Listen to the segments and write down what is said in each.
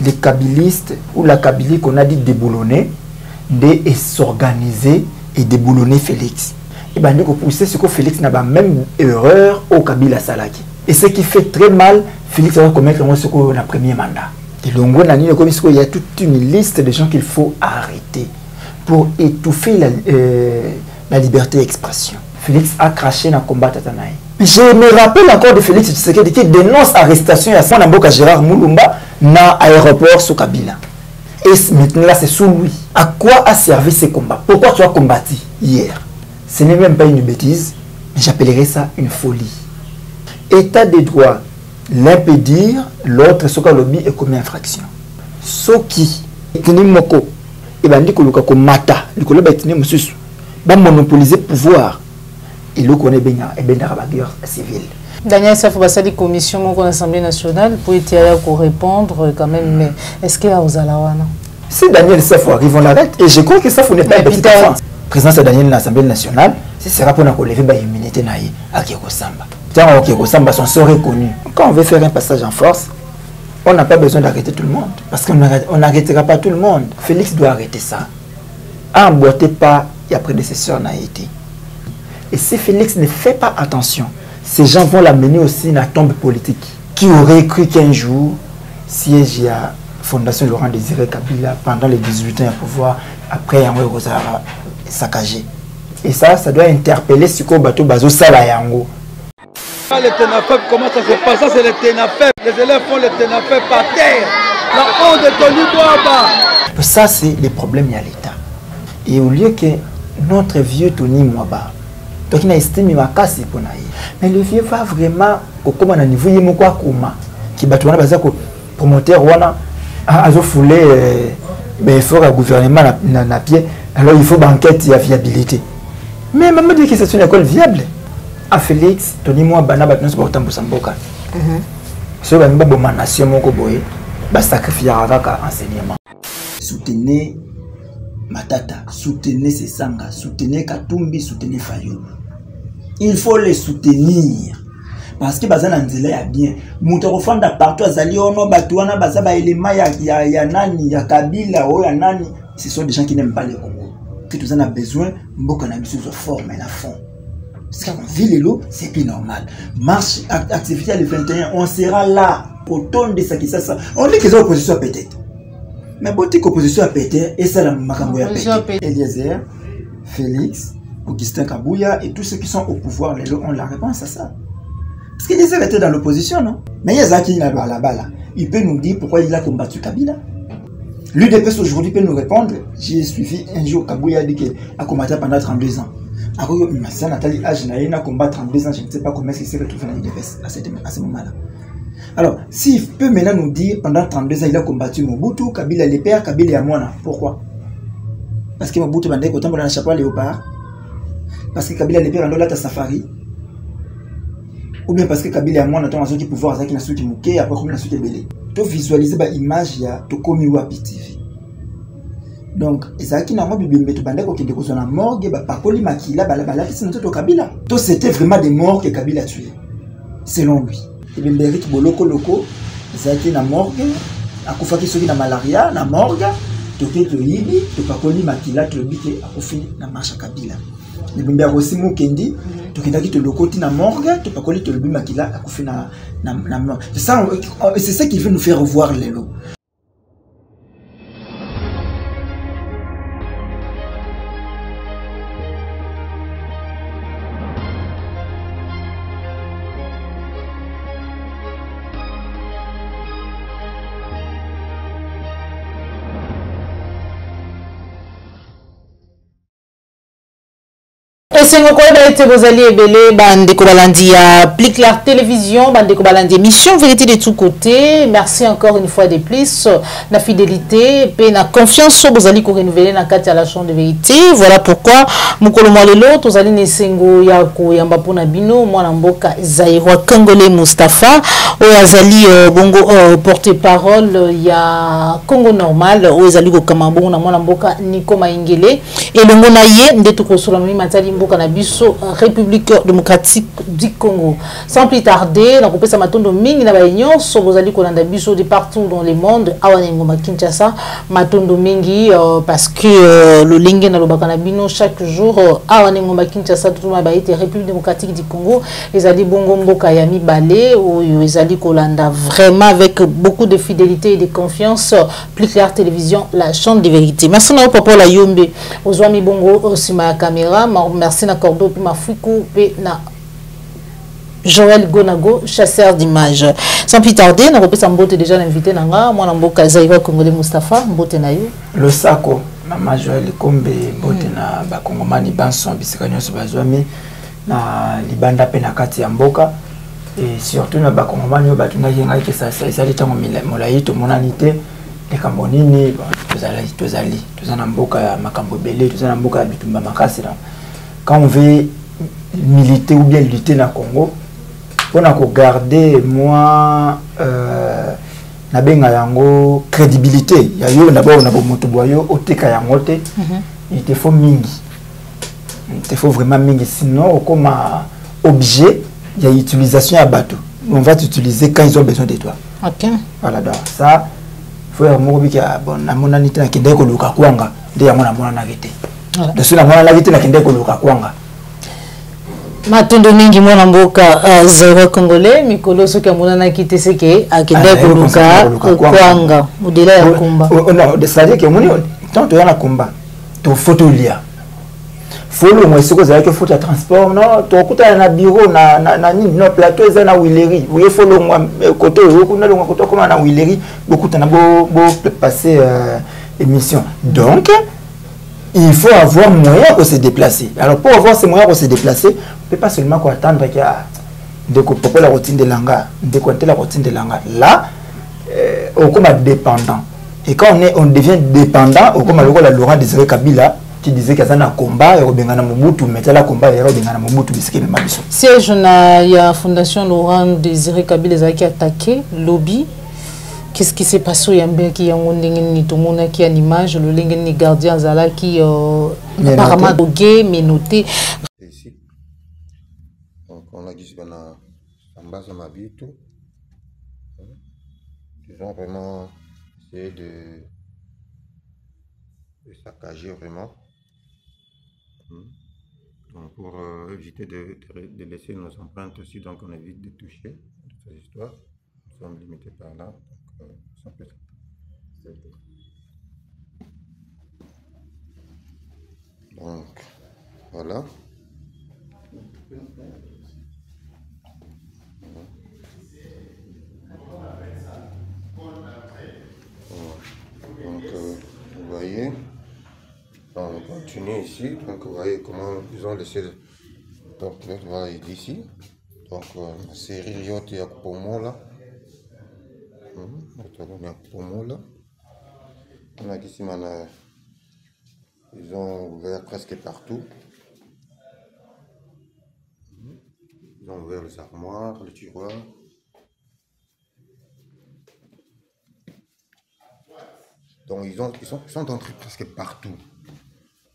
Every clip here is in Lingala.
les kabylistes ou la Kabylie qu'on a dit déboulonner, de s'organiser et déboulonner Félix. Et bien, nous pousser ce que Félix n'a pas même erreur au Kabila Salaki. Et ce qui fait très mal, Félix va commettre ce qu'on a premier mandat. Et le Ngon Nani, il y a toute une liste de gens qu'il faut arrêter pour étouffer la liberté d'expression. Félix a craché dans le combat Tatanaï. Je me rappelle encore de Félix Tshisekedi qui dénonce l'arrestation de son amboka Gérard Moulumba dans l'aéroport sous Kabila. Et maintenant là, c'est sous lui. À quoi a servi ce combat? Pourquoi tu as combattu hier? Ce n'est même pas une bêtise, mais j'appellerais ça une folie. État de droit, l'impédir, l'autre, ce lobby est comme infraction. Ce qui est moko, et bien dit que mata, le monopoliser pouvoir. Et le connaît bien, et bien dans la guerre civile. Daniel Safo Bassali, commission de l'Assemblée nationale, pour répondre quand même, mais est-ce qu'il y a aux Alawana? Si Daniel Safo arrive, on l'arrête. Et je crois que Safo n'est pas un petit enfant. Président de Daniel de l'Assemblée nationale, ce sera pour nous lever l'immunité à Keko Samba. Tant que Keko Samba sont reconnus. Quand on veut faire un passage en force, on n'a pas besoin d'arrêter tout le monde. Parce qu'on n'arrêtera pas tout le monde. Félix doit arrêter ça. Emboîtez pas, il y a prédécesseur n'a été. Et si Félix ne fait pas attention, ces gens vont l'amener aussi dans la tombe politique. Qui aurait cru qu'un jour, siège à Fondation Laurent Désiré Kabila pendant les 18 ans à pouvoir, après Yango Rosara saccagé. Et ça doit interpeller ce qu'on bateau Bazo Salayango. Les ténafèbres, comment ça se passe? Ça, c'est les ténafèbres. Les élèves font les ténafèbres par terre. La honte de Tony Mwaba. Ça, c'est les problèmes à l'État. Et au lieu que notre vieux Tony Mwaba, donc il a estimé ma casse pour naïe. Mais le vieux va vraiment comme un niveau il quoi comment qui battu on a promoteur wana a foulé mais il faut un gouvernement na pied alors il faut banquette il y a viabilité. Mais maman dit que c'est une école viable. À Félix Tony moi bana battu sur tambo samboka. Sur la mbo nation moko boye ba sacrifier avec enseignement. Soutenez Matata, soutenez Sesanga, soutenez Katumbi, soutenez Fayou. Il faut les soutenir. Parce que Bazana Nzela ya bien. Moutorofanda partout, Azali Ono, Batouana, Bazaba, Elema, ya Nani, ya Kabila, ya Nani. Ce sont des gens qui n'aiment pas le Congo. Que tout ça a besoin, Mboka n'a besoin de forme et la fond. Parce qu'en ville et l'eau, c'est plus normal. Marche, activité le 21, on sera là. Au ton de ça qui ça. On dit que c'est l'opposition peut-être. Mais bon, tu opposition à Péter, et ça la Makambo à Péter. Eliezer, Félix, Augustin Kabouya et tous ceux qui sont au pouvoir, les ont la réponse à ça. Parce qu'Eliezer était dans l'opposition, non? Mais Yazaki n'a pas là-bas là. Il peut nous dire pourquoi il a combattu Kabila. L'UDPS aujourd'hui peut nous répondre. J'ai suivi un jour Kabouya dit qu'il a combattu pendant 32 ans. Alors, Nathalie Ajnaï a combattu 32 ans, je ne sais pas comment il s'est retrouvé dans l'UDPS à ce moment-là. Alors, s'il peut maintenant nous dire, pendant 32 ans, il a combattu Mobutu, Kabila les pères, Kabila et Amouana. Pourquoi? Parce que Mobutu m'a dit qu'autant pour la chapeau léopard. Parce que Kabila les pères en dollar à safari. Ou bien parce que Kabila et Amouana ont un pouvoir, qui n'a su qui mouké, après comme il a su qui belé. Tu visualises l'image, il y a tout comme Wapi TV. Donc, ça qui n'a pas pu mettre Bandeko qui est dans la morgue, Pakoli Makila, Balabala, qui c'est notre Kabila. Tout c'était vraiment des morts que Kabila a tués. Selon lui. Et bien, Berit Boloko Loko, Zaki na morgue, Akufaki Soki na malaria, na morgue, Toke Toyibi, Topakoli Makila, Tobike, Akufi na marche Kabila. Et bien, aussi Mukendi, Tokendaki Tolokoti na morgue, Topakoli Tolobi Makila, Akufi na morgue. C'est ça qui veut nous faire revoir les lots. Vous allez applique la télévision, émission vérité de tous côtés. Merci encore une fois de plus la fidélité et la confiance vous allez renouveler dans la chambre de vérité. Voilà pourquoi Mukolo Mwalelo tous allez nesengo ya ko yamba pona bino mwana mboka Zaïro Congolais Mustapha Azali bongo porte-parole ya Congo normal Azali ko kamabongo na mwana mboka Niko Maingele et longo na ye ndetu ko sola mimi matali mboka mboka na biso République démocratique du Congo. Sans plus tarder, na kopesa matondo mingi na ba nyonso bozali kolanda biso de partout dans le monde awa na ngoma Kinshasa matondo mingi parce que le lingue na lobaka na bino chaque jour awa na ngoma Kinshasa tout ma ba été République démocratique du Congo ezali bongo mboka ya mibale oyo ezali kolanda vraiment avec beaucoup de fidélité et de confiance. Plus clair télévision, la chaîne de vérité. Merci na papa la yombe ozwami bongo aussi ma caméra. Merci na cordo puis ma fuku puis na Joël Gonago, chasseur d'images. Sans plus tarder, na repesa mbote déjà l'invité nanga moi na mboka Zaïwa Congolais Mustafa mbote na yo le sako mama Joël Kombe mbote na ba Kongomani banso bisika nyonso bazwami na libanda pe na kati ya mboka. Et surtout na bakongomani batuna yenga ke ça ezali tango molayi to monanité les cambonini tozali tozana mboka ya makambo belé tozana mboka ya bitumba makasi là quand on veut militer ou bien lutter na Congo on a garder moi na benga yango crédibilité ya yo d'abord na bomoto boyo oteka yango te il te faut mingi il te faut vraiment mingi sinon comme objet il y a utilisation à bateau. On va t'utiliser quand ils ont besoin de toi. Ok. Voilà, donc ça, il faut avoir qui a bon, la monanité na kende ko luka kwanga, de ya mona mona nagete. De cela mona nagete na kende ko luka kwanga. Matondo mingi mwana mboka Zaïwa Congolais mikolo soki mona na kite seke akende ko luka kwanga. Au-delà ya komba. Non, c'est-à-dire que moni tant to ya na komba, to photo lia. Follow moi ce que vous avez que faut à transport non to kuta na bureau na ni no plateau za na Willery vous follow moi côté vous na longa côté comme na Willery beaucoup na beau passer émission donc il faut avoir moyen pour se déplacer alors pour avoir ces moyens pour se déplacer on peut pas seulement quoi attendre qu'il y a de couper la routine de langa de compter la routine de langa là on comme dépendant et quand on devient dépendant on comme le Laurent Désiré Kabila qui disait qu'il y a un combat et Robengana Mobutu mettait la combat et Robengana Mobutu bisque le mabiso. Siège na ya fondation Laurent Désiré Kabila qui a attaqué lobby. Qu'est-ce qui s'est passé il y a un qui a ni tout monde qui a une image le lingen ni gardien zala qui apparemment dogué mais noté ici. Donc on a dit qu'on a en base à Mabitu. Ils ont vraiment essayé de saccager vraiment. Donc pour éviter de laisser nos empreintes aussi, donc on évite de toucher ces histoires. Nous sommes limités par là. Donc voilà. Donc vous voyez. On continue ici, donc vous voyez comment ils ont laissé le portrait d'ici. Donc la série Riot et Pomo là. On a ici ils ont ouvert presque partout. Ils ont ouvert les armoires, les tiroirs. Donc ils sont entrés presque partout.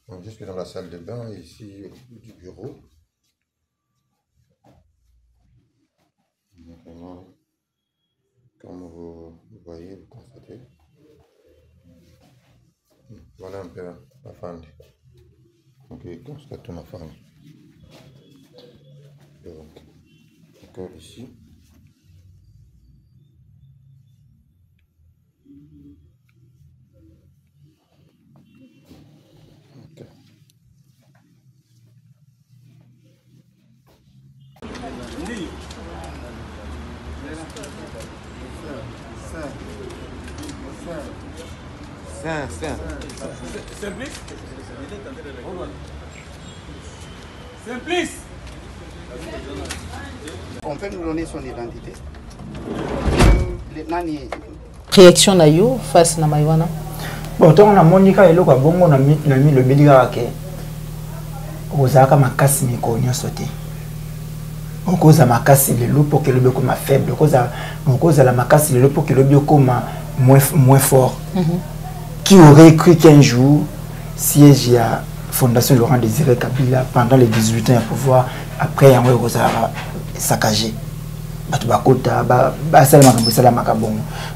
Donc, jusque dans la salle de bain, ici du bureau. Maintenant, comme vous voyez, vous constatez. Voilà un peu la femme. Donc, constate ma femme. Donc, encore ici. Simplice. On peut nous donner son identité. Réaction na yo face na Maïwana. Bon, tant on a Monica et l'autre bon on a mis le béliga que Osaka makasi mikonyo sauté. On cause à makasi le loup pour que le bio comme faible. On cause à la makasi le loup pour que le bio comme moins fort. Qui aurait cru qu'un jour siège à Fondation Laurent Désiré Kabila pendant les 18 ans à pouvoir après il y a saccagé.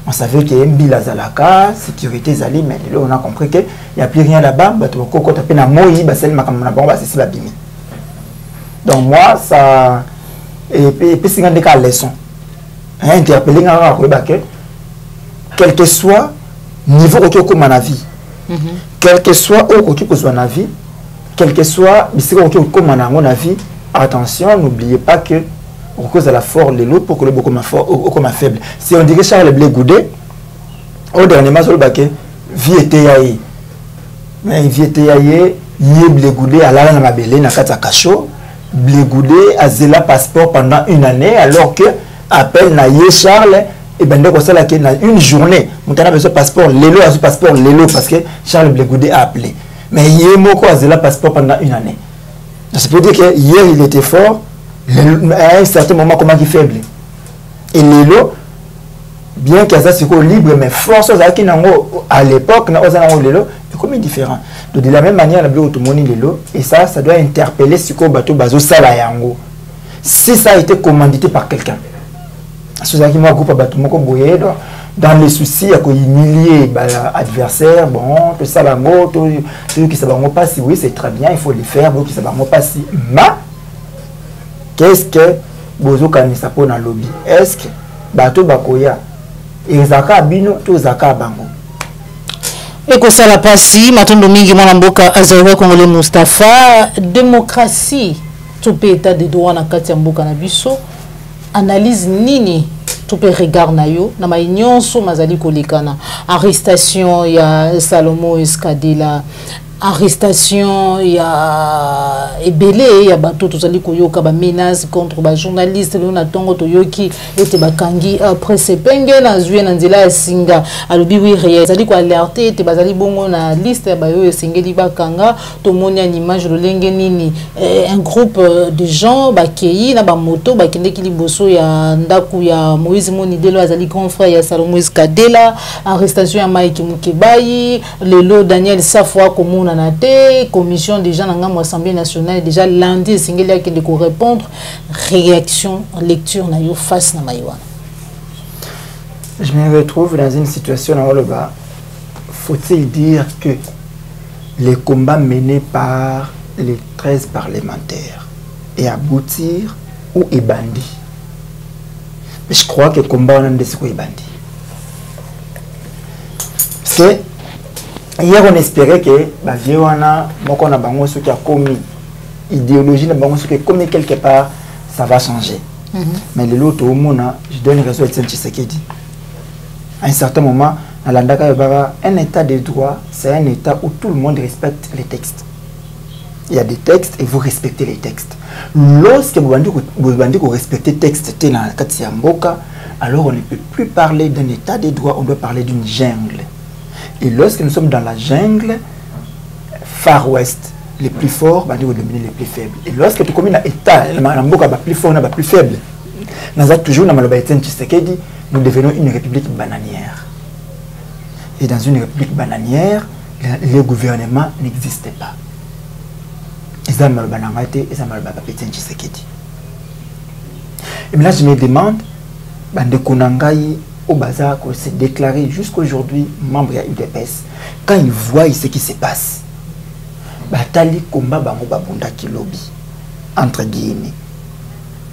On savait qu'il y a une bille à Zalaka, sécurité Zali, mais là on a compris qu'il n'y a plus rien là-bas. Donc moi, ça... Et puis c'est une leçon. Interpeller quel que soit niveau auquel on a vie, quel que soit auquel on a vie, quel que soit on a vie, attention, n'oubliez pas que au cause de la force de l'eau pour que le beaucoup fort ou comme faible. Si on dirait Charles Blé Goudé, au dernier match, le baquet, vie était yaïe. Mais vie était yaïe, yé Blé Goudé à la Mabélé, na Kata Kacho, Blé Goudé a zéla passeport pendant une année, alors que appelle na yé Charles, et ben de ça là qu'il a une journée, mon a besoin de passeport, l'élo a ce passeport, l'élo parce que Charles Blé Goudé a appelé. Mais yé moko a zéla passeport pendant une année. C'est pour dire que hier il était fort. À un certain moment, comment il est faible. Et l'élo, bien qu'il y ait ça libre, mais force à l'époque, c'est comme différent. Donc de la même manière, l'élo, et ça doit interpeller ce qu'on bateau bazo salayango. Si ça a été commandité par quelqu'un, dans les soucis, il y a humilier l'adversaire, bon, tout ça, tout qui ne pas si oui, c'est très bien, il faut le faire, tout qui ne pas si ma. Qu'est-ce que Bozo Kanisa pour dans lobby? Est-ce que Bato Bakoya et Zaka Bino, tout Zaka Bango? Et que ça la passe, Matondo Mingi Mwanamboka Azerwe Congolais Mustafa, démocratie, tout peut état de droit na Katia Mboka na biso, analyse nini, tout peut regard na yo, na ma nyonso mazali kolekana, arrestation ya Salomo Eskadela. Arrestation, il y a ebélé, il y a bateau tout ça koyoka ba menace contre ba journaliste le na tongo toyoki ete bakangi après c'est penge na zué na nzela singa alobi wi réel zali ko alerter ete bazali bongo na liste ba yo singeli bakanga to moni une image lolenge nini un groupe de gens bakei na ba moto bakende ki liboso ya ndaku ya Moïse Monidelo azali grand frère ya Salomo Eskadela, arrestation ya Mike Mukebayi lelo Daniel Safwa komo na té commission déjà dans l'Assemblée nationale déjà lundi singeli qui de répondre réaction lecture na yo face na maïwana. Je me retrouve dans une situation où le bas faut-il dire que les combats menés par les 13 parlementaires et aboutir ou est bandit. Mais je crois que le combat on a des bandit. Parce que hier, on espérait que la Viona, ce qui a commis, idéologie, ce qui a commis quelque part, ça va changer. Mais l'autre, je donne raison à Tshisekedi. À un certain moment, un état de droit, c'est un état où tout le monde respecte les textes. Il y a des textes et vous respectez les textes. Lorsque vous respectez les textes, alors on ne peut plus parler d'un état de droit, on doit parler d'une jungle. Et lorsque nous sommes dans la jungle, Far West, les plus forts vont dominer les plus faibles. Et lorsque tu communes à l'État, les plus forts, les plus faibles, nous avons toujours, nous devenons une république bananière. Et dans une république bananière, le gouvernement n'existe pas. Et là, je me demande, au bazar s'est déclaré jusqu'aujourd'hui membre de l'UDPS, quand ils voient ce qui se passe, Batali combat bango babunda ki lobby entre guillemets,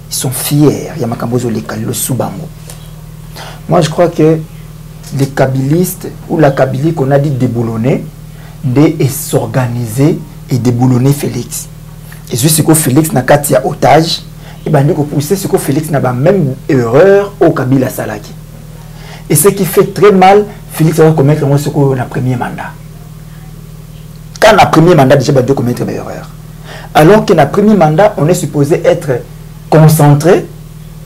ils sont fiers. Il y a makambozo le sous-bango. Moi je crois que les kabylistes ou la Kabylie qu'on a dit déboulonner, de s'organiser et déboulonner Félix. Et juste ce que Félix n'a qu'à tirer otage, et ben nous pousser ce que Félix n'a pas même erreur au Kabila Salaki. Et ce qui fait très mal, Félix va commettre ce qu'on a premier mandat. Quand on a premier mandat, déjà, on doit commettre une erreur. Alors qu'un premier mandat, on est supposé être concentré,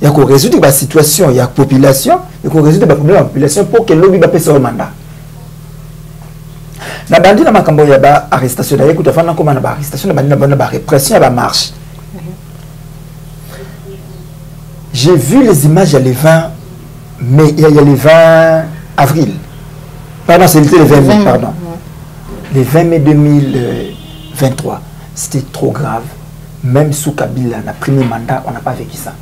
il y a qu'on résoudre la situation, il y a la population, il y a qu'on résoudre le problème de la population pour que l'homme puisse faire un mandat. Na bandi na makambo ya ba arrestation d'ailleurs que tu fais comme na ba arrestation na bandi na ba répression ya ba marche. J'ai vu les images il y a les 20 mai, il y a les 20 avril. Pardon, c'est le 20 mai, pardon. Les 20 mai 2020, 23. C'était trop grave. Même sous Kabila, le premier mandat, on n'a pas vécu ça.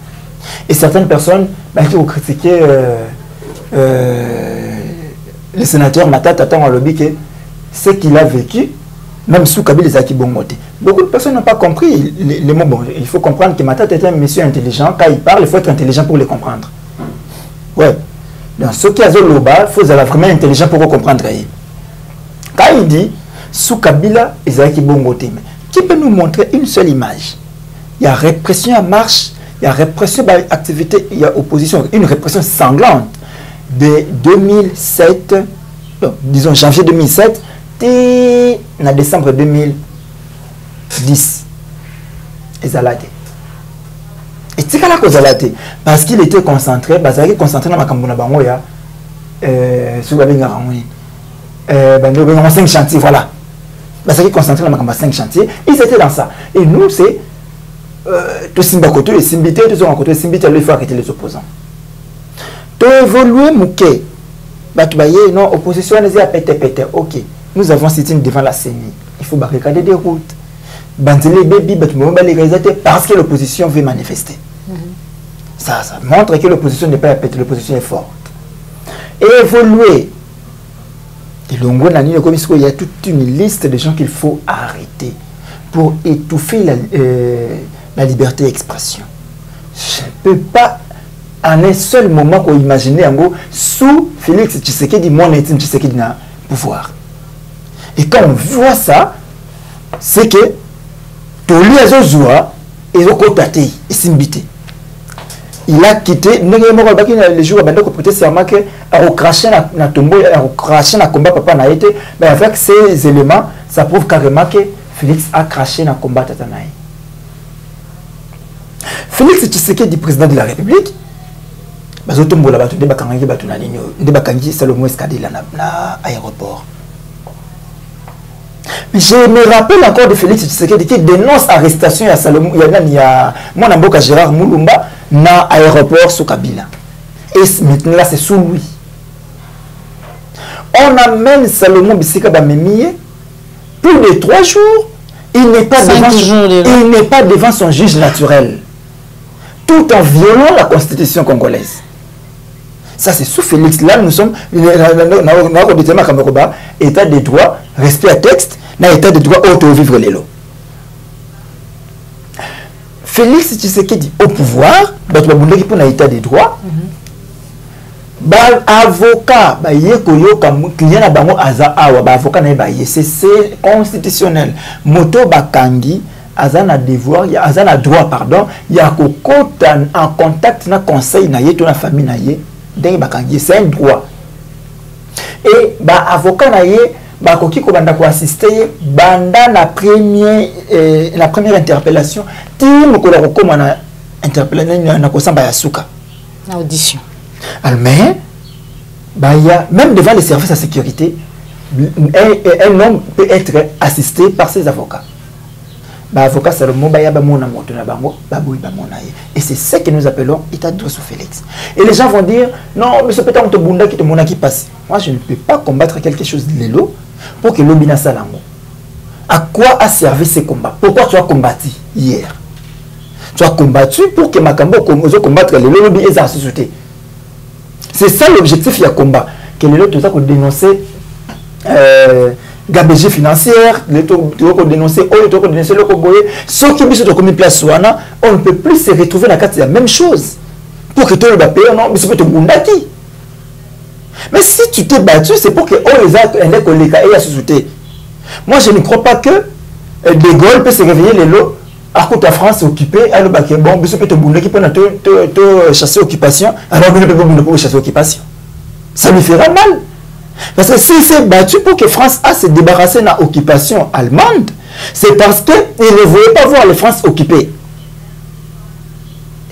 Et certaines personnes qui ont critiqué le sénateur Matata Tatan a lobby que ce qu'il a vécu, même sous Kabila, les Akibongote. Beaucoup de personnes n'ont pas compris les mots. Bon, il faut comprendre que Matata est un monsieur intelligent. Quand il parle, il faut être intelligent pour les comprendre. Ouais. Donc, ce qui a dit Loba, il faut être vraiment intelligent pour comprendre. Quand il dit sous Kabila, les Akibongote, qui peut nous montrer une seule image? Il y a répression à marche, il y a répression à activité, il y a opposition, une répression sanglante de 2007, disons janvier 2007, et en décembre 2010. Et c'est parce qu'il était concentré, dans ma Kambuna Bangoya, sur la 5 chantiers, voilà. Parce qu'il est concentré dans 5 chantiers, ils étaient dans ça. Et nous, c'est tout Simba côté, les Simbité, tout ça côté, Simbité, il faut arrêter les opposants. Tout évoluer, Mouké. Non, opposition, les a pété. Ok. Nous avons sitting devant la CENI. Il faut barricader des routes. Bandeler baby, parce que l'opposition veut manifester. Ça montre que l'opposition n'est pas pété, l'opposition est forte. Et évoluer. Il y a toute une liste de gens qu'il faut arrêter pour étouffer la liberté d'expression. Je ne peux pas, en un seul moment, imaginer sous Félix Tshisekedi, mon Étienne Tshisekedi n'a pouvoir. Et quand on voit ça, c'est que tous les Azozoua, ils ont cotaté, ils sont imbités. Il a quitté, les jours où il a prêté serment qu'il a craché dans tombeau, il a craché dans combat papa n'a été, mais avec ces éléments, ça prouve carrément que Félix a craché dans combat Tatanaï. Félix Tshisekedi, président de la République, bazotombo la batu de bakangi batuna linyo, de bakangi Salomon Escadé là na aéroport. Je me rappelle encore de Félix Tshisekedi qui dénonce l'arrestation à Salomon, il y a mon amboka Gérard Moulumba na aéroport sous Kabila. Et maintenant là c'est sous lui. On amène Salomon Bissika Bamemie plus de 3 jours. Il n'est pas devant son juge naturel. Tout en violant la constitution congolaise. Ça c'est sous Félix. Là nous sommes état de droit, respect à texte, dans état de droit auto-vivre les lots. Félix Tshisekedi au pouvoir, pour l'état de droit, avocat, c'est constitutionnel. Moto Bakangi, azana devoir, azana droit, pardon, il y a en contact na conseil na yeto na famille na ye, c'est un droit. Et avocat na ye, bakoki ko banda ko assister banda la première interpellation, tim ko la kokoma na interpellation na ko samba ya suka. Audition. Mais même devant les services de sécurité, un homme peut être assisté par ses avocats. Et c'est ce que nous appelons état de droit sous Félix. Et les gens vont dire, non, mais c'est peut-être un bunda qui passe. Moi, je ne peux pas combattre quelque chose de l'élo pour que l'obina salango. À quoi a servi ces combats? Pourquoi tu as combattu hier? Tu as combattu pour que Makambo combattre les lobby et sa société. C'est ça l'objectif du combat. Que les autres ont dénoncé gabegie financière, les autres ont dénoncé le Koboye. Ceux qui ont commis place, on ne peut plus se retrouver dans la carte de la même chose. Pour que tout le monde paye, non, mais c'est peut-être Bundaki. Mais si tu t'es battu, c'est pour que les autres aient la société. Moi, je ne crois pas que De Gaulle peut se réveiller les lots. À côté de la France occupée, alors bon, mais c'est peut-être Bundaki peut chasser occupation. Alors, il ne peut pas chasser occupation. Ça lui fera mal. Parce que s'il s'est battu pour que France a se débarrassé de l'occupation allemande, c'est parce qu'il ne voulait pas voir les France occupées.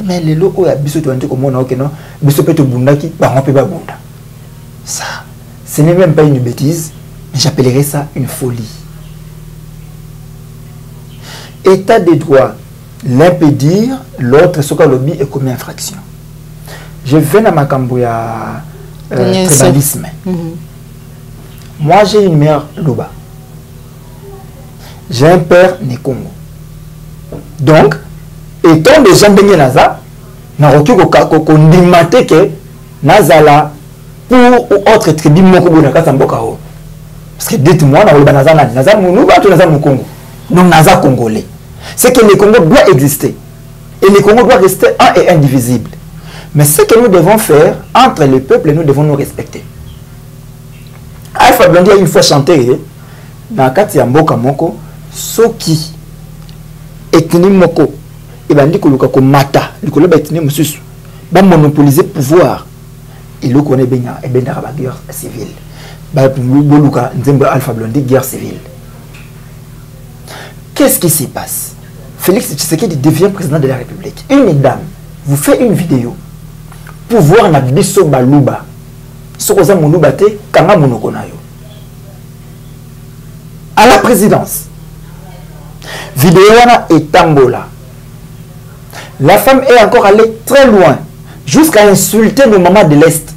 Mais les lots où il y a des ça, ce n'est même pas une bêtise, mais j'appellerais ça une folie. État de droit, l'impédir, l'autre, ce qu'on lobby est commis infraction. Je viens à ma cambouya tribalisme. Moi, j'ai une mère Loba. j'ai un père né Congo. Donc, étant des gens de Naza, n'a aucun ndimaté que Nazala pour ou autre tribu moko bonaka tamboka o. Parce que dites-moi, Naza Mounouba, tout Naza Congo. Donc Naza Congolais. C'est que le Congo doit exister. Et le Congo doit rester un et indivisible. Mais ce que nous devons faire, entre les peuples, nous devons nous respecter. Alpha Blondy a une fois chanté, dans Kati Mboka Moko, Soki, ethnie Moko, et bien dit que le mata, le coloba ethnie Moussus, va monopoliser le pouvoir. Et le connaît bien, et bien dans la guerre civile. Alpha Blondy, guerre civile. Qu'est-ce qui s'y passe? Félix Tshisekedi devient président de la République. Une dame vous fait une vidéo pour voir na biso baluba. Sokoza Mouluba te, kanga monokonayo. À la présidence. Vidéo est tambola. La femme est encore allée très loin, jusqu'à insulter nos mamans de l'Est.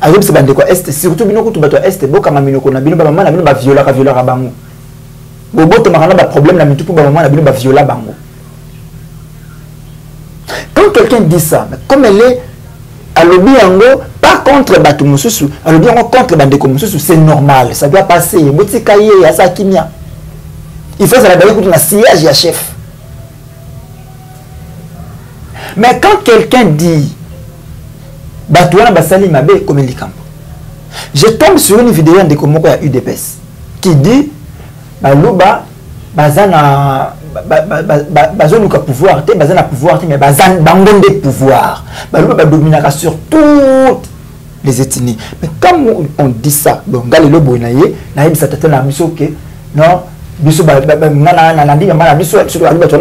Alors, c'est de quoi Est, surtout binoko tu bato Est, boka maminoko na bino ba maman na bino ba viola bango. Boboto makana ba problème na mitu pour ba maman na bino ba viola bango. Quand quelqu'un dit ça, comme elle est à l'obiango, pas contre Batou Moussousou, à l'obiango contre Bandeko Moussousou, c'est normal, ça doit passer. Boutikaye, Yasa Kimia. Il faut ça d'ailleurs pour un sillage à chef. Mais quand quelqu'un dit Batouana Basali Mabe comme il je tombe sur une vidéo de Komoko à UDPS qui dit Balouba Bazana Bazonuka pouvoir, Bazana pouvoir, mais Bazan Bangonde pouvoir. Balouba dominera sur toutes les ethnies. Mais comme on dit ça, donc Galilo Bonaye, Naïb Satatan la mission que non. Biso na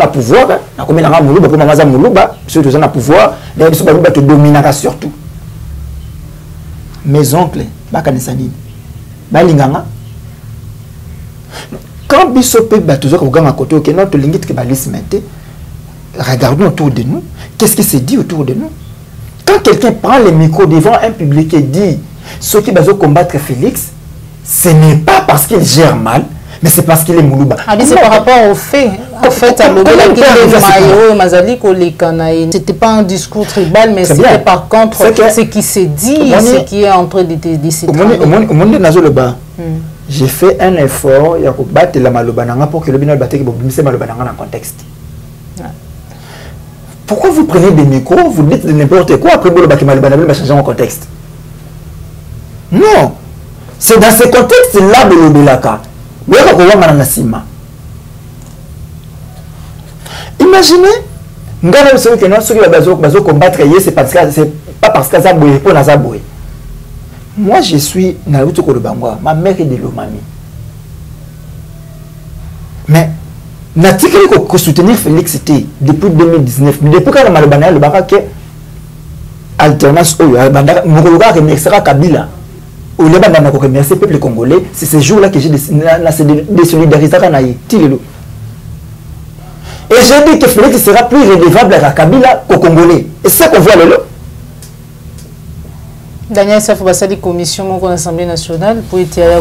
pouvoir na comme na muluba pour maza muluba biso to na pouvoir na biso ba to dominera surtout mes oncles bakanisa nini balinganga quand biso pe ba tozo ko ganga koto ke notre lingite ke balismente regardons autour de nous qu'est-ce qui se dit autour de nous quand quelqu'un prend le micro devant un public et dit ceux qui bazo combattre Félix ce n'est pas parce qu'il gère mal. Mais c'est parce qu'il est Moulouba. Ah, c'est par rapport au fait. En fait, c'était pas un discours tribal, mais c'était par contre ce qui s'est dit, ce qui est en train de s'établir. J'ai fait un effort pour battre la Malobananga pour que le bino batte Malobananga dans le contexte. Pourquoi vous prenez des micros, vous dites de n'importe quoi, après vous battez Malobananga, vous changez en contexte? Non. C'est dans ce contexte-là de l'Obelaka. Imaginez, ceux qui ont combattre, c'est pas parce que ça bouille pour la bouille. Moi, je suis Naruto Kolobangwa, ma mère est de l'Omami. Mais, Natikali ko soutenir Félix c'était depuis 2019, mais depuis quand Malobana le barak alternance oyo, Mokologa remerciera Kabila. Au Liban, on a remercié le peuple congolais. C'est ce jour-là que j'ai désolidarisé Tilelo. Et j'ai dit que Félix sera plus redevable à Kabila qu'au Congolais. Et c'est ça qu'on voit là. Daniel Safou Bassali, commission de l'Assemblée nationale,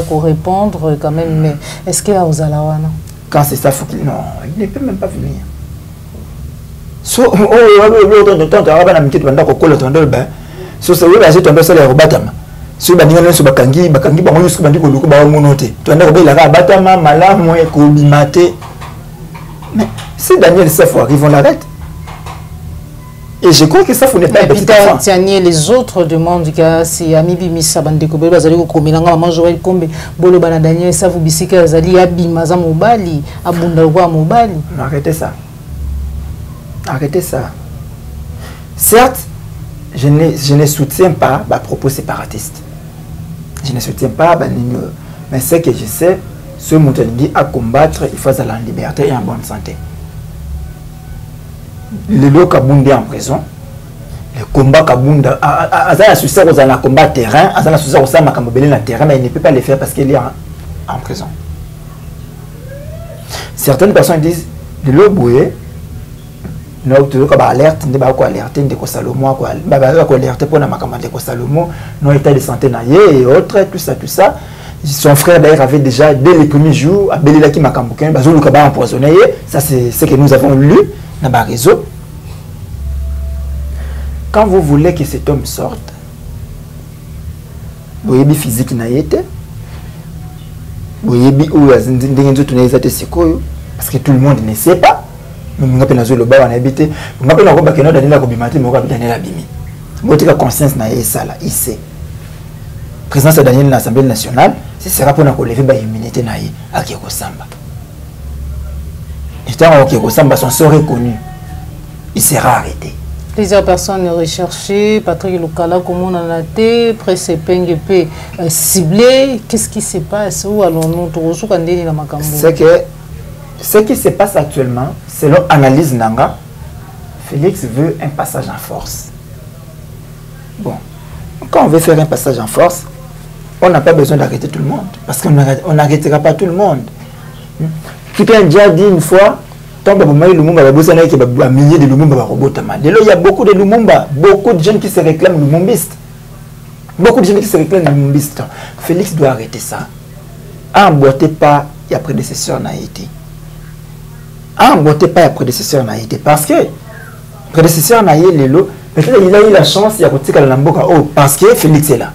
pour répondre quand même, mais est-ce qu'il y a aux Alawana? Quand c'est ça, non, il ne peut même pas venir. Si baninga so bakangi bango nyusu bandi ko luku ba monote to anda ko bela ka batama malamu e ko bimate. Mais si Daniel Safou arrive, on l'arrête. Et je crois que ça n'est pas petit les autres demandent que c'est Amibi Missa Bandeko bazali ko komelanga maman Joël Kombe bolo bana Daniel Safou bisika azali abima za mobali abunda kwa mobali. Arrêtez ça. Arrêtez ça. Certes, je ne soutiens pas les propos séparatistes. Je ne soutiens pas, mais ce que je sais, ce Moutangi à combattre, il faut aller en liberté et en bonne santé. Le lot Kabundi en prison, le combat Kabundi, Azala Soussa aux un combat terrain, Azala Soussa aux Makamobélé dans le terrain, mais il ne peut pas le faire parce qu'il est en prison. Certaines personnes disent, le lot boué, nous avons alerte, nous avons alerté de Salomo, nous avons alerté pour la Makama de Salomo, nos états de santé et autres, tout ça. Son frère d'ailleurs avait déjà, dès les premiers jours, appelé Laki Makambuken, Bazou Lukaba empoisonné. Ça, c'est ce que nous avons lu dans le réseau. Quand vous voulez que cet homme sorte, vous avez physique na yete, vous avez parce que tout le monde ne sait pas. Vous avez le bas en habité, vous avez le bas qui est dans la cobimate, vous avez Daniel Abimi. Vous avez conscience na ça là, il sait. Président de Daniel de l'Assemblée nationale, ce sera pour nous lever l'immunité à Kieko Samba. Et tant que Kieko Samba son sort reconnu, il sera arrêté. Plusieurs personnes recherchées, Patrick Lukala, comment on a été, presse PNGP ciblé. Qu'est-ce qui se passe? Où allons-nous? C'est que ce qui se passe actuellement, selon analyse Nanga, Félix veut un passage en force. Bon, quand on veut faire un passage en force, on n'a pas besoin d'arrêter tout le monde. Parce qu'on n'arrêtera pas tout le monde. Quelqu'un a déjà dit une fois, il y a milliers de Lumumba. Il y a beaucoup de Lumumba, beaucoup de jeunes qui se réclament lumumbistes. Beaucoup de jeunes qui se réclament lumumbistes. Félix doit arrêter ça. Emboîtez pas, il y a prédécesseur n'a été. Emboîtez pas, il y a prédécesseur n'a été. Parce que prédécesseur n'a été, peut-être il a eu la chance, il y a côté Kalamboka, parce que Félix est là.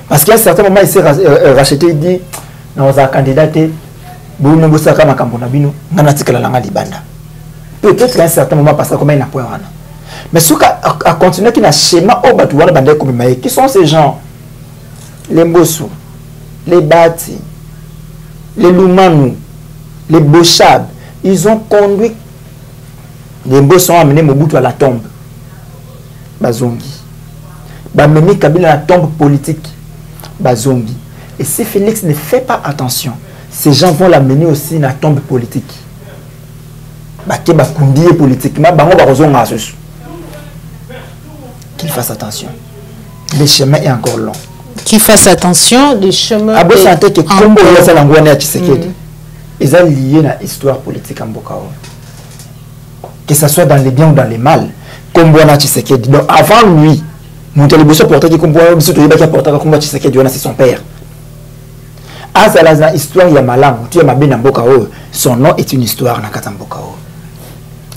Parce qu'à un certain moment, il s'est racheté, il dit, dans un candidat, peut-être qu'à un certain moment, parce que comme il n'a point. Mais ce qui a continué, qui n'a schéma, qui sont ces gens? Les Mbossou, les Bati, les Lumanou, les Bochab, ils ont conduit. Les Mbossou ont amené Mobutu à la tombe. Bazongi. Bameni Kabila à la tombe politique. Bazongi. Et si Félix ne fait pas attention, ces gens vont l'amener aussi dans la tombe politique. Politiquement, qu'il fasse attention. Le chemin est encore long. Qu'il fasse attention, le chemin est ils ont lié à l'histoire politique en Bokao. Que ce soit dans les biens ou dans les mal. Comme Tshisekedi. Donc avant lui, mon télévision portait qui c'est son père. Azalaza histoire ya malamu, tu es mabé Namboka, son nom est une histoire na Katamboka.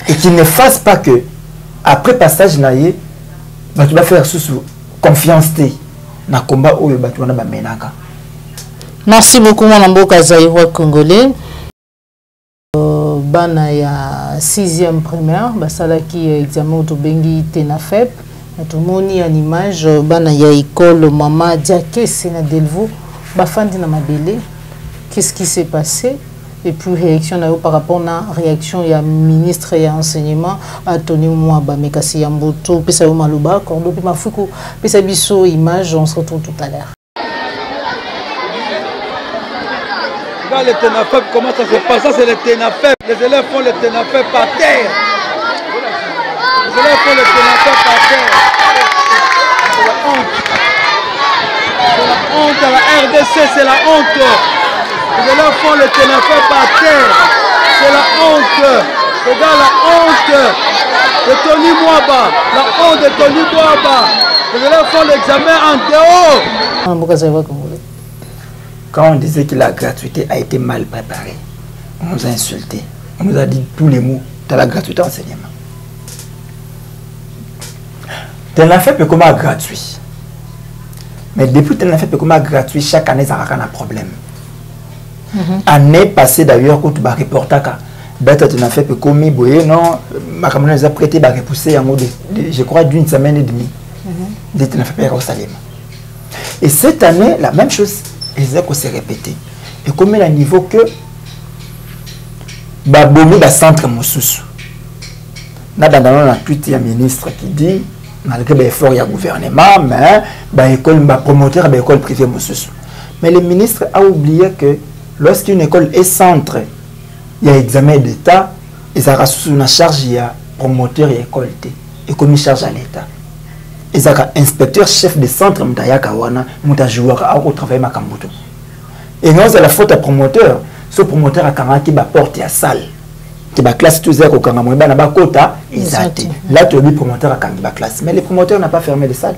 Et qu'il ne fasse pas que après passage naïe, tu vas faire sous confiance na combat où tu vas menaka. Merci beaucoup mon Namboka Zaïrois congolais. Bana ya 6e primaire, basala qui examen autobengi tenafep. Tout le monde a une image, bana ya école Mama Diake Sena Delvaux. Bafandi na mabele, qu'est-ce qui s'est passé? Et puis réaction par rapport à la réaction il y a ministre et enseignement à Tony Mwaba Mekasi Yamboto pesa Maluba Cordo puis Mafuko pesa biso image, on se retrouve tout à l'heure. Regarde les TENAFEP, comment ça se passe? Ça c'est les TENAFEP. Les élèves font les TENAFEP par terre. Les élèves font les TENAFEP par terre. C'est la honte. C'est la honte à la RDC, c'est la honte. Les élèves font le TENAFEP par terre. C'est la honte. Regarde la honte de Tony Mwaba. La honte de Tony Mwaba. Les élèves font l'examen en dehors. Quand on disait que la gratuité a été mal préparée, on nous a insultés. On nous a dit tous les mots de la gratuité enseignement. TENAFEP comment gratuit. Mais depuis TENAFEP comment gratuit, chaque année, ça a un problème. Année passée d'ailleurs, quand tu vas reporter, TENAFEP comme non, ma camarade a prêté, va repousser je crois d'une semaine et demie. De TENAFEP au Salem. Et cette année, la même chose, ils s'est répété. Et comme il a un niveau que Baboni va centre Moussous. Dans un tweet, il y a un ministre qui dit malgré l'effort il y a gouvernement, mais l'école promoteur de l'école privée Moussous. Mais le ministre a oublié que lorsqu'une école est centre, il y a examen d'État, et ça sous une charge, il y a promoteur et école. Et comme il charge à l'État. Et ça inspecteur chef de centre, il au travail Makambuto. Et non, c'est la faute à promoteur. Ce promoteur a qui va porter à salle. Qui va classe tout ça, quand on a quota, là, tu as vu promoteur à la classe. Mais le promoteur n'a pas fermé les salles.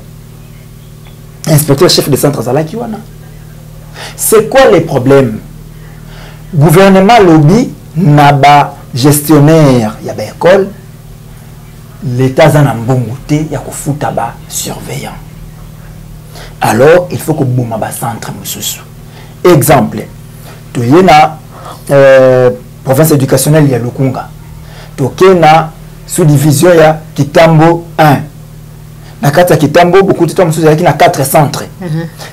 Inspecteur chef de centre, Zala Kiwana. C'est quoi les problèmes? Gouvernement lobby n'a pas gestionnaire, il y a des écoles, l'État a un bon côté, il y a un foutre bas surveillant. Alors, il faut que boum à centre mususu. Exemple, tu y a province éducationnelle, il y a Lukunga. Tu y a sous-division, il y a Kitambo 1. Dans le Kitambo, beaucoup de temps, il y a 4 centres.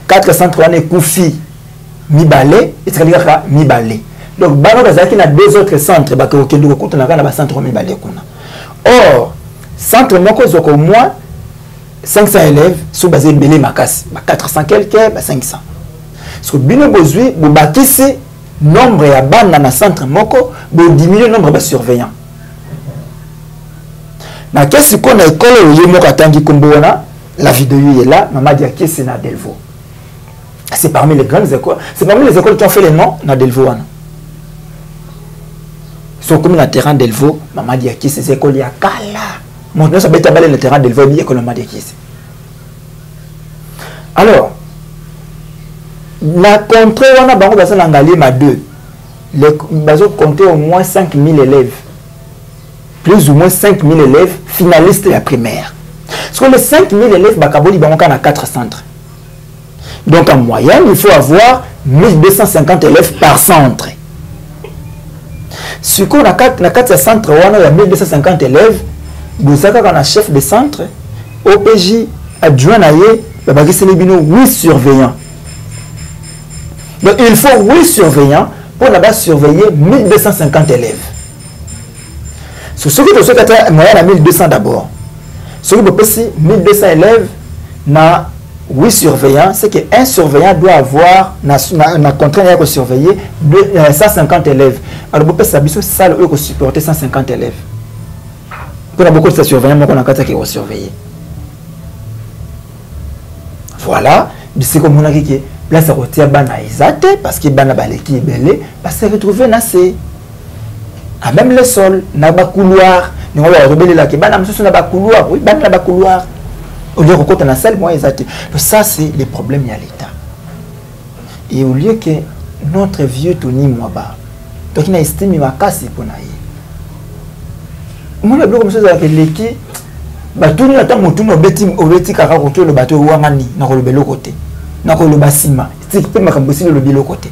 4 centres, on est Koufi, Mibale, et Tralika, Mibale. Donc, il y a 2 autres centres, il y a un centre Mibale. Or, centre, il y a au moins 500 élèves, sous basé Belé Makas, 400 quelques, 500. Parce que bien besoin, vous bâtissez nombre de bandes dans le centre moko, vous diminuez le nombre de surveillants. Mais qu'est-ce qu'on a école où il y a la vidéo est là, maman dit que c'est na Delvaux. C'est parmi les grandes écoles, c'est parmi les écoles qui ont fait les noms na Delvaux. Sur comme le terrain Delvaux, maman dit que ces écoles il y a Kala. Maintenant ça va être le terrain Delvaux bien que le maman dit que alors, la contrée, on a besoin d'engager 2. Les besoin compter au moins 5000 élèves. Plus ou moins 5000 élèves finalistes de la primaire. Sur les 5000 élèves, il y a 4 centres. Donc en moyenne, il faut avoir 1250 élèves par centre. Si on a 4 centres, on a 1250 élèves, vous avez un chef de centre, OPJ, adjoint à 8 surveillants. Donc il faut 8 surveillants pour là-bas surveiller 1250 élèves. Sur ce qui est moyen à 1200 d'abord. Ce qui est 1200 élèves, na 8 surveillants, c'est qu'un surveillant doit avoir, na contrainte de surveiller 150 élèves. Alors vous pouvez salle où supporter 150 élèves. Pour beaucoup de surveillants, on a qui vont surveiller. Voilà, c'est comme on a dit que place à retirer bana isate parce que bana baleki est belé parce que retrouver na c'est à même le sol na ba couloir nous on va rebeller là que bana monsieur na ba couloir oui bana na ba couloir au lieu que na salle moi isate. Donc ça c'est les problèmes à l'état et au lieu que notre vieux Tony Mwaba donc il a estimé ma casse pour naïe moi le bloc comme ça avec l'équipe bateau ni ata motu no beti kaka ko le bateau wangani na ko le belo côté na ko le basima c'est peut makambosi le belo côté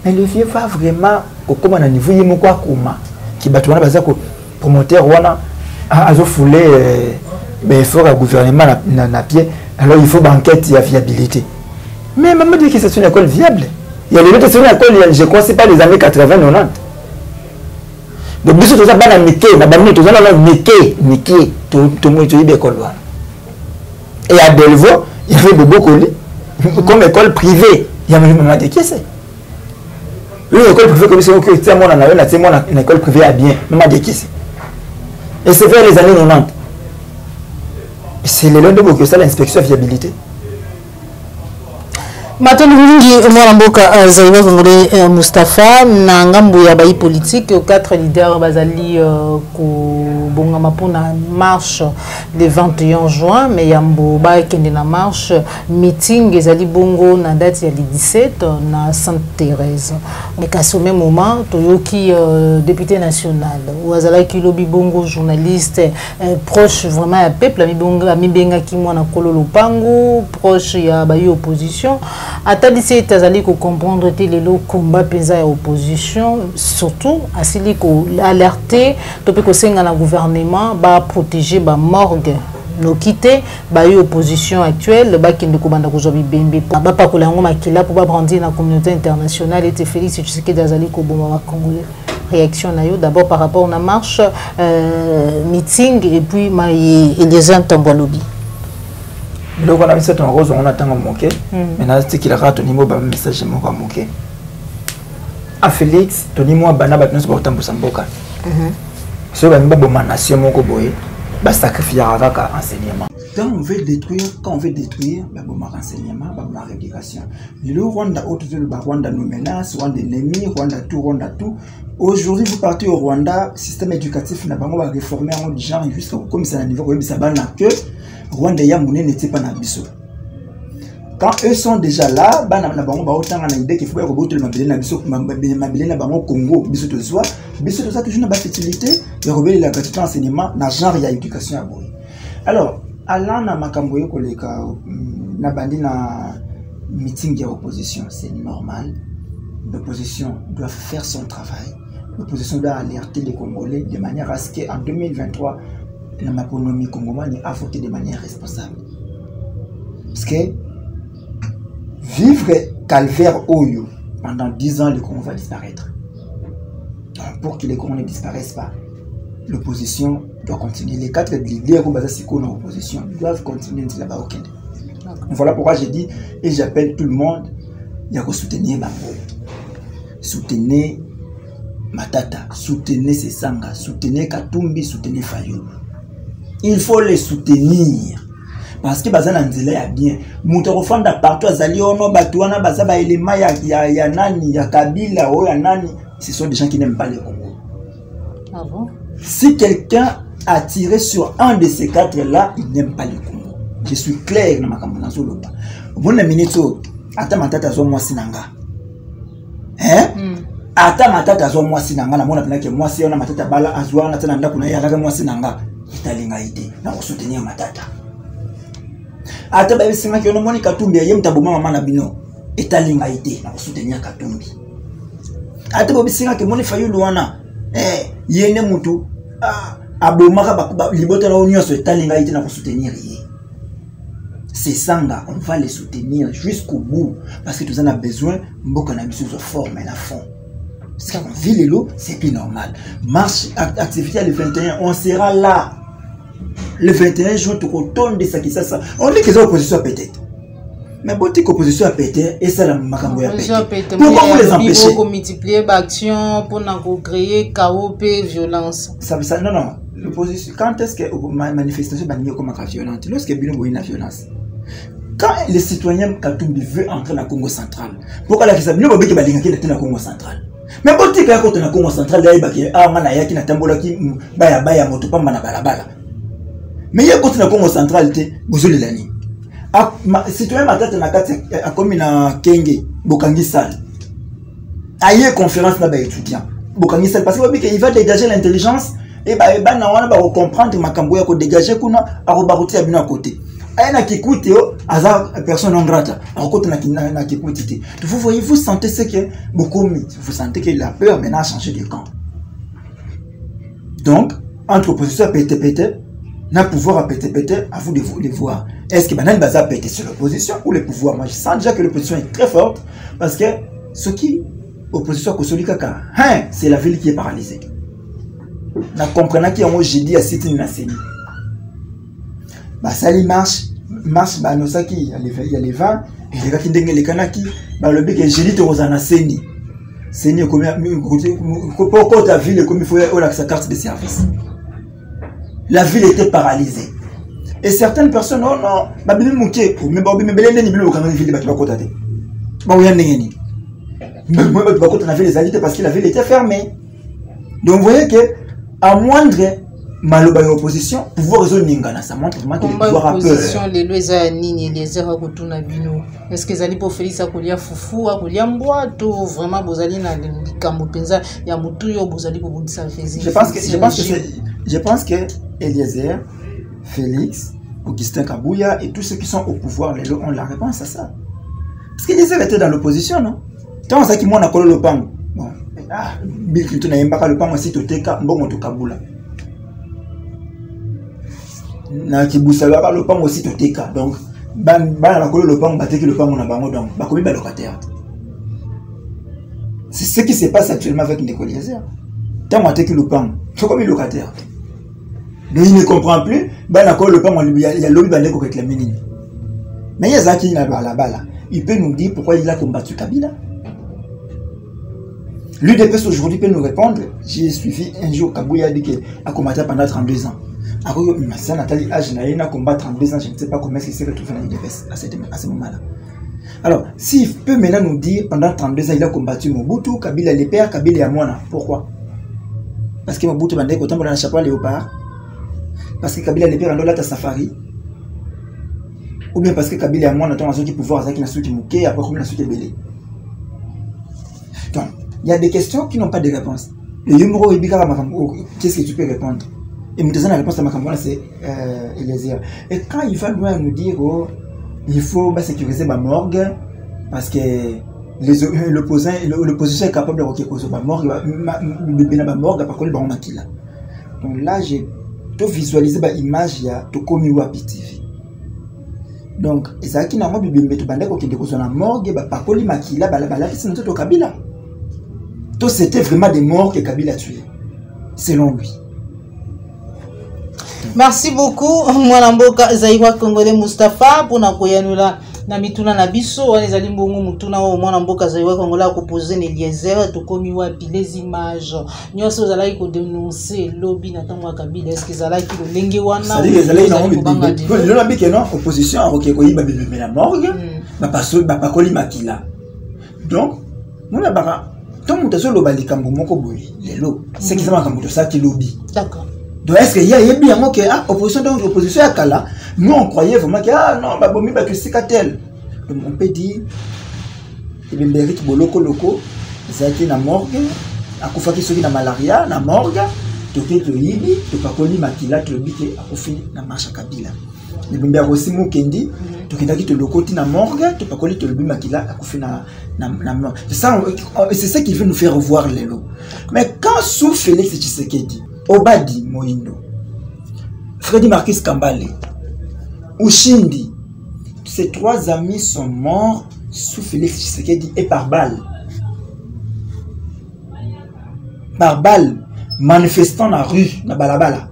mais le vieux va vraiment comme na niveau yemo kwa kuma ki bateau wana baza ko promoteur wana azo foulé ben fort à gouvernement na pied alors il faut banquette ya viabilité mais maman dit que c'est une école viable il y a les autres c'est une école je crois c'est pas les années 80 90. Donc, si vous avez un métier, vous avez un métier, tout le monde est école. Et à Delvaux, il y avait beaucoup comme école privée. Il y a même un de qui c'est. Une école privée comme c'est une école privée à bien, même de qui c'est. Et c'est vers les années 90. C'est le long de beaucoup ça l'inspection viabilité. Maintenant, mwana mboka Zaïba Kongole Moustapha na ngambo ya bayi politique 4 leaders bazali kubonga mapona marche le 21 juin mais yambo ba kende na marche meeting ezali bongo na date ya le 17 na Sainte-Thérèse mais kasi au même moment toyoki député national ou azala ki lobi bongo journaliste proche vraiment ya peuple mibenga ki mwana kololo pango proche ya bayi opposition. Atadisi etazali ko comprendre te lelo combat penza ya opposition surtout asili ko alerter tope ko senga na gouvernement ba protéger ba morgue no quitter ba opposition actuelle ba kende ko banda ko zobi bembe ba pakola ngo makila pour ba brandir na communauté internationale et Félix Tshisekedi azali ko bomba ba congolais réaction na yo d'abord par rapport na marche meeting et puis ma Eliezer Ntambwa lobi. Le on a mis cette en rose, on attend un moquet. Maintenant, c'est qu'il a raté Tony Moba message mon moquet. À Félix, Tony Moba n'a pas de pour Samboka. Sur la nation mon coboy, bah sacrifier à enseignement. Quand on veut détruire, bah bon renseignement, bah ma réplication. Le Rwanda autre le Rwanda nous menace, Rwanda ennemi, Rwanda tout. Aujourd'hui, vous partez au Rwanda, système éducatif n'a pas réformer en mode genre jusqu'au comme c'est un niveau où ça va que Rwanda ya mouné n'était pas na biso. quand eux sont déjà là, bana na bango ba autant na idée qu'il faut reboter le mabele na biso mabele na bango Congo biso to soit toujours na ba fertilité et rebelle la quantité enseignement na genre ya éducation à boy. Alors allant na makambo yo koleka na bandi na meeting ya opposition, c'est normal. L'opposition doit faire son travail. L'opposition doit alerter les Congolais de manière à ce qu'en 2023 la maponomie congolaise a voté de manière responsable. Parce que vivre calvaire Oyo pendant 10 ans, le Congo va disparaître. Donc, pour que les Congolais ne disparaissent pas, l'opposition doit continuer. Les 4 leaders qui sont dans l'opposition doivent continuer là-bas au Kenya. Voilà pourquoi j'ai dit et j'appelle tout le monde à soutenir Bango. Soutenez Matata, soutenez Sesanga, soutenez Katumbi, soutenez Fayou. Il faut les soutenir. Parce que bazana nzela ya bien. Muto kofanda partout azali ono batuana bazaba elema ya nani ya Kabila ou ya nani, ce sont des gens qui n'aiment pas le Congo. Ah bon? Si quelqu'un a tiré sur un de ces 4 là, il n'aime pas le Congo. Je suis clair dans ma campagne sur l'autre. Bon la minute ata matata zo moi sinanga. Hein? Ata matata zo moi sinanga na mona penake moi si ona matata bala azwa na tana ndako na ya moi sinanga. Italinga ide na soutenir matata. Ata ba bisinga ki ono moni Katumbi ye mtaboma mama na bino. Italinga ide na soutenir Katumbi. Ata ba bisinga ki moni Fayulu wana yene mutu abomaka ba libota na union so italinga ide na soutenir ye. C'est Sanga, on va les soutenir jusqu'au bout parce que tout ça a besoin mboka na biso so forme na fond. Parce qu'on vit les lots, c'est plus normal. Marche activité le 21, on sera là. Le 21 juin, tout retourne de ça qui ça. On dit que c'est l'opposition peut-être. Mais bon, tu opposition à péter et ça la makambo ya péter. Pourquoi vous les empêchez? Pour multiplier l'action, pour créer chaos et violence. Ça non. L'opposition, quand est-ce que la manifestation va venir comme violente? Lorsque Bilo voit une violence. Quand les citoyens Katumbi veulent entrer dans le Congo central, pourquoi la question Bilo veut que dans le Congo central? Mais bon, tu quand dans le Congo central, là il va que mana yaki na tambola ki baya moto pamba na balabala. Mais il y a quand dans le Congo central te bozole lani. Citoyen matata na kati a komi na Kenge Bokangi Sal. Aïe conférence na ba étudiant. Bokangi Sal parce qu'il va dégager l'intelligence et na wana ba comprendre makambo ya ko dégager kuna a rebarouti ya bino à côté. Aïe na kikuti yo aza personne non grata. A côté na kikuti te. Vous voyez, vous sentez ce que Bokomi, vous sentez que la peur maintenant a changé de camp. Donc entre opposition à pété n'a pouvoir à péter, à vous de voir. Est-ce que maintenant il va péter sur l'opposition ou le pouvoir? Moi je sens déjà que l'opposition est très forte parce que ce qui opposition à Kosoli Kaka, c'est la ville qui est paralysée. Na comprenant qu'il y a un jeudi à Sitini na Seni. Bah ça lui marche bah Nosaki, il y a les 20 et les gars qui dengue les kanaki, bah le bec est jeudi to na Seni. Seni comme pourquoi ta ville comme il faut sa carte de service. La ville était paralysée. Et certaines personnes, oh non, Babili Mouké, mais Babili Mbélé n'est pas la ville de Bakotade. Baouya Nengeni. Mais moi, Bakotade n'a fait les alités parce que la ville était fermée. Donc vous voyez que, à moindre maloba opposition, pouvoir résoudre Ningana, ça montre vraiment que le pouvoir a peur. Opposition, les lois à Nini, les erreurs à Kotuna Bino. Est-ce que Zali pour Félix Akoulia Foufou, Akoulia Mboato, vraiment Bozali na Kamoupenza, Yamoutuyo, Bozali pour Boudissa Fézi. Je pense que Eliezer, Félix, Augustin Kabouya et tous ceux qui sont au pouvoir, les ont la réponse à ça. Parce qu'Eliezer était dans l'opposition, non? Tant ça qui m'a collé le pan. Bon, Bill Clinton n'a pas le pan aussi, tout est bon, tout Kaboula. Na Kiboussa va le pan aussi, tout est cas. Donc, ban la collé le pan, batté que le pan, on a bango, donc, bah, comme il va locataire. C'est ce qui se passe actuellement avec Nicole Eliezer. Tant qu'on a que le pan, c'est comme il est locataire. Donc il ne comprend plus, ben d'accord le pan il y a l'homme bandé pour réclamer Nini. Mais il y a Zaki là-bas. Il peut nous dire pourquoi il a combattu Kabila. L'UDPS aujourd'hui peut nous répondre. J'ai suivi un jour Kabouya a dit qu'il a combattu pendant 32 ans. Alors ça Nathalie Ajnaïna a combattu 32 ans, je ne sais pas comment il s'est retrouvé dans l'UDPS à ce moment-là. Alors s'il peut maintenant nous dire pendant 32 ans il a combattu Mobutu, Kabila les pères, Kabila et Amwana. Pourquoi? Parce que Mobutu bandé autant pour la chapeau léopard. Parce que Kabila n'est pas dans la safari. ou bien parce que Kabila a moins de ceux qui pouvoir ça qui n'a su qui mouqué après comme la suite est belé. Donc il y a des questions qui n'ont pas de réponse. Le numéro ibika qu'est-ce que tu peux répondre? Et me donner la réponse à ma campagne c'est Eliezer. Et quand il va loin nous dire oh, il faut sécuriser ma morgue parce que l'opposition est capable de requérir ma morgue, ma morgue par contre ba makila. Donc là j'ai to visualiser ba image ya to komi wapi TV. Donc ezaki na mo bibimbe to bande ko kende ko na morgue ba pakoli makila bala kisi to Kabila. To c'était vraiment des morts que Kabila a tué selon lui. Merci beaucoup mwana mboka Zaïwa Congolais Moustapha pour na koyanula na mituna na biso wana ezali mbongo mutuna wa mwana mboka Zaïwa Congolais a proposé Eliezer to komi wapi les images nyonso zalaki ko dénoncer lobby na tango Kabila est-ce que zalaki lo lenge wana zalaki na mbi le lobby que non opposition a roké ko yiba bébé la morgue ba pakoli makila donc mona baka tant mutazo lo bali kambo moko boyi lelo c'est qui ça makambo to ça qui lobby d'accord. Donc est-ce qu'il y a bien que opposition donc opposition à Kala nous on croyait vraiment que ah non bah bomi bah que c'est tel donc on peut dire il mérite boloko loko zaki na morgue akufa ki soki na malaria na morgue to ke to yibi to pakoli makila to biki akufi na marche Kabila le bimbe aussi mukendi to kendaki to lokoti na morgue to pakoli to bibi makila akufi na morgue c'est ça qui veut nous faire voir les lots mais quand sous Félix Tshisekedi Obadi Moindo, Freddy Marcus Kambale, Ushindi, ces trois amis sont morts sous Félix Tshisekedi et par balle. Par balle, manifestant dans la rue, dans Balabala.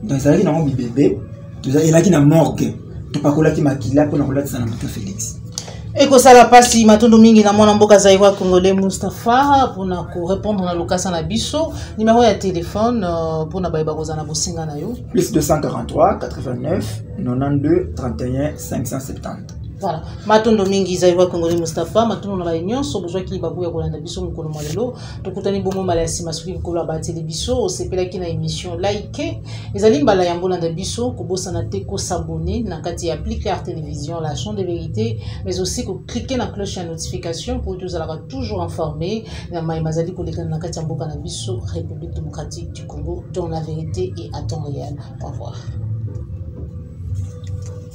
Donc, ça veut dire que bébé, il y a qui na morgue, tu pas coller qui makila pour nous ça na Félix. Et que ça la passe, matondo mingi na mwana mboka Zaïwa Congolais Moustapha pour na répondre na lokasa na biso numéro de téléphone pour na baiba kozana bosinga na yo plus 243 89 92 31 570. Voilà, matondo mingi Zaïwa Congolais Moustapha matondo na réunion so besoin ki babu ya kolanda biso mukolo malelo tokutani bomo mala sima soki ko ba télévision sepela ki na émission like ezali mbala ya mbolanda biso ko bosana te ko s'abonner na kati ya appliquer télévision la chaîne de vérité mais aussi ko cliquer na cloche de notification pour vous allez toujours informé na mai mazali ko lekana na kati ya mboka na biso République démocratique du Congo dans la vérité et à temps réel. Au revoir.